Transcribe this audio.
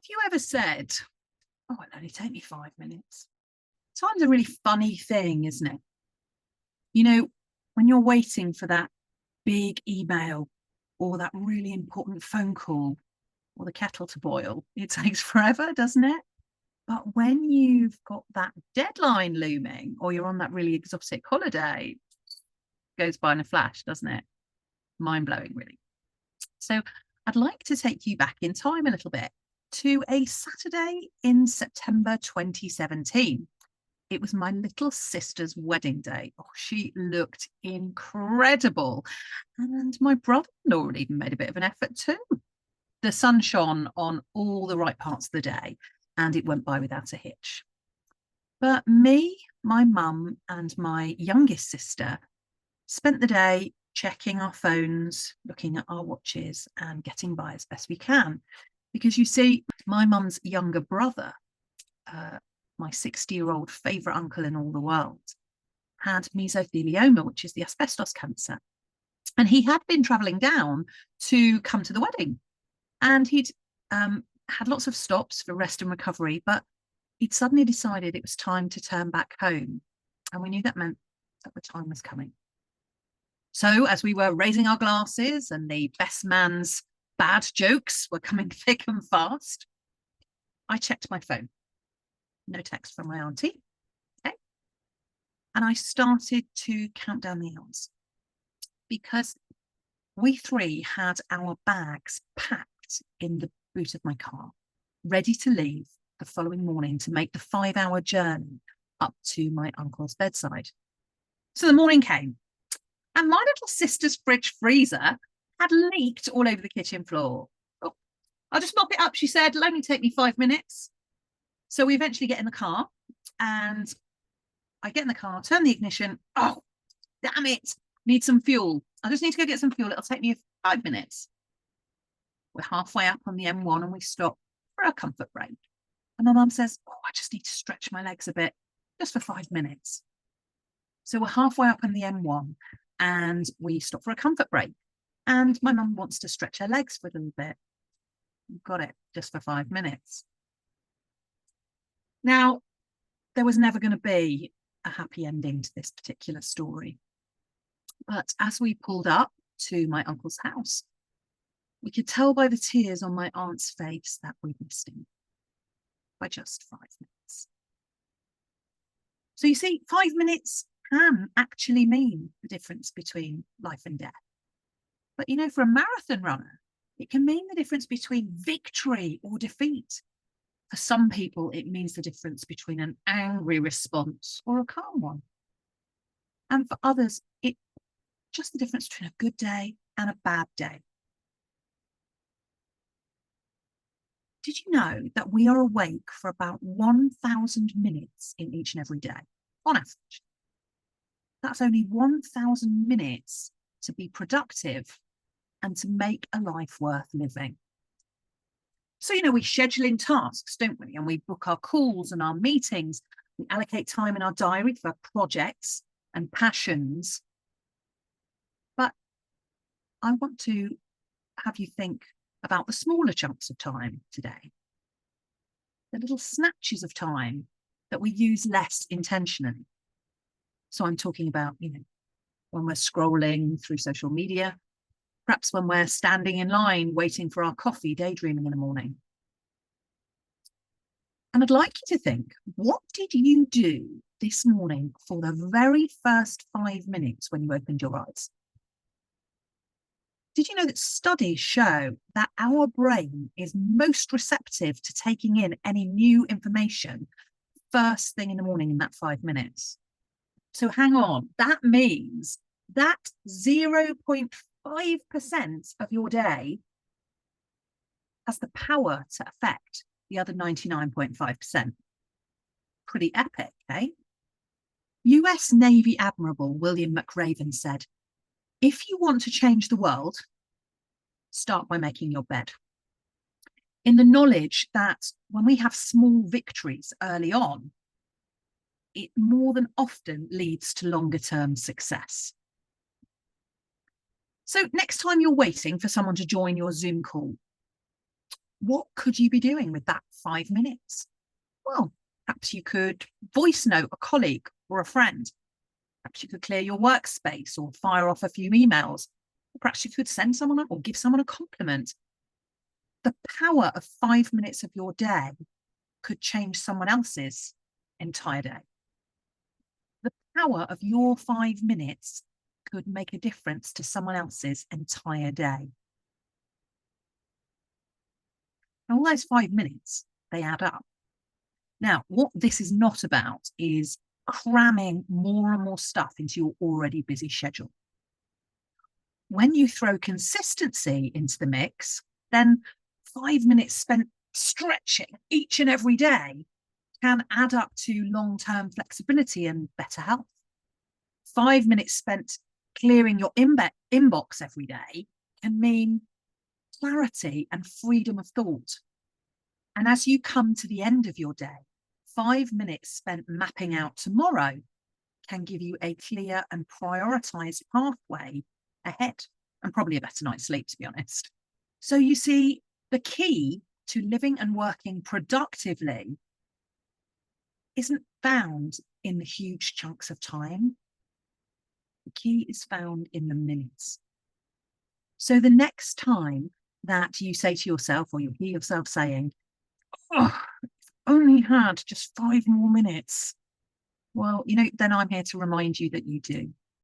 you ever said, "Oh, it'll only take me 5 minutes"? Time's a really funny thing, isn't it? You know, when you're waiting for that big email or that really important phone call or the kettle to boil, it takes forever, doesn't it? But when you've got that deadline looming or you're on that really exotic holiday, it goes by in a flash, doesn't it? Mind blowing, really. So I'd like to take you back in time a little bit to a Saturday in September 2017. It was my little sister's wedding day. Oh, she looked incredible. And my brother-in-law had even made a bit of an effort too. The sun shone on all the right parts of the day, and it went by without a hitch. But me, my mum, and my youngest sister spent the day checking our phones, looking at our watches, and getting by as best we can. Because you see, my mum's younger brother, my 60-year-old favourite uncle in all the world, had mesothelioma, which is the asbestos cancer. And he had been travelling down to come to the wedding. And he'd had lots of stops for rest and recovery, but he'd suddenly decided it was time to turn back home. And we knew that meant that the time was coming. So as we were raising our glasses and the best man's bad jokes were coming thick and fast, I checked my phone. No text from my auntie. Okay. And I started to count down the hours because we three had our bags packed in the boot of my car, ready to leave the following morning to make the 5-hour journey up to my uncle's bedside. So the morning came, and my little sister's fridge freezer had leaked all over the kitchen floor. Oh, I'll just mop it up, she said. It'll only take me 5 minutes. So we eventually get in the car, and I get in the car, turn the ignition. Oh, damn it. Need some fuel. I just need to go get some fuel. It'll take me 5 minutes. We're halfway up on the M1 and we stop for a comfort break. And my mum says, "Oh, I just need to stretch my legs a bit, just for 5 minutes." So we're halfway up on the M1 and we stop for a comfort break. And my mum wants to stretch her legs for a little bit. Got it, just for 5 minutes. Now, there was never going to be a happy ending to this particular story. But as we pulled up to my uncle's house, we could tell by the tears on my aunt's face that we'd missed him by just 5 minutes. So you see, 5 minutes can actually mean the difference between life and death. But you know, for a marathon runner, it can mean the difference between victory or defeat. For some people, it means the difference between an angry response or a calm one. And for others, it's just the difference between a good day and a bad day. Did you know that we are awake for about 1,000 minutes in each and every day, on average? That's only 1,000 minutes to be productive and to make a life worth living. So, you know, we schedule in tasks, don't we? And we book our calls and our meetings. We allocate time in our diary for projects and passions. But I want to have you think about the smaller chunks of time today, the little snatches of time that we use less intentionally. So I'm talking about, you know, when we're scrolling through social media, perhaps when we're standing in line waiting for our coffee, daydreaming in the morning. And I'd like you to think, what did you do this morning for the very first 5 minutes when you opened your eyes? Did you know that studies show that our brain is most receptive to taking in any new information first thing in the morning in that 5 minutes? So hang on, that means that 0.5% of your day has the power to affect the other 99.5%. Pretty epic, eh? US Navy Admiral William McRaven said, "If you want to change the world, start by making your bed." In the knowledge that when we have small victories early on, it more than often leads to longer term success. So next time you're waiting for someone to join your Zoom call, What could you be doing with that 5 minutes? Well, perhaps you could voice note a colleague or a friend. Perhaps you could clear your workspace or fire off a few emails. Perhaps you could send someone or give someone a compliment. The power of 5 minutes of your day could change someone else's entire day. The power of your 5 minutes could make a difference to someone else's entire day. And all those 5 minutes, they add up. Now, what this is not about is cramming more and more stuff into your already busy schedule. When you throw consistency into the mix, then 5 minutes spent stretching each and every day can add up to long-term flexibility and better health. 5 minutes spent clearing your inbox every day can mean clarity and freedom of thought. And as you come to the end of your day, 5 minutes spent mapping out tomorrow can give you a clear and prioritized pathway ahead, and probably a better night's sleep, to be honest. So you see, the key to living and working productively isn't found in the huge chunks of time. The key is found in the minutes. So the next time that you say to yourself, or you hear yourself saying, oh, if I only had just 5 more minutes. Well, then I'm here to remind you that you do.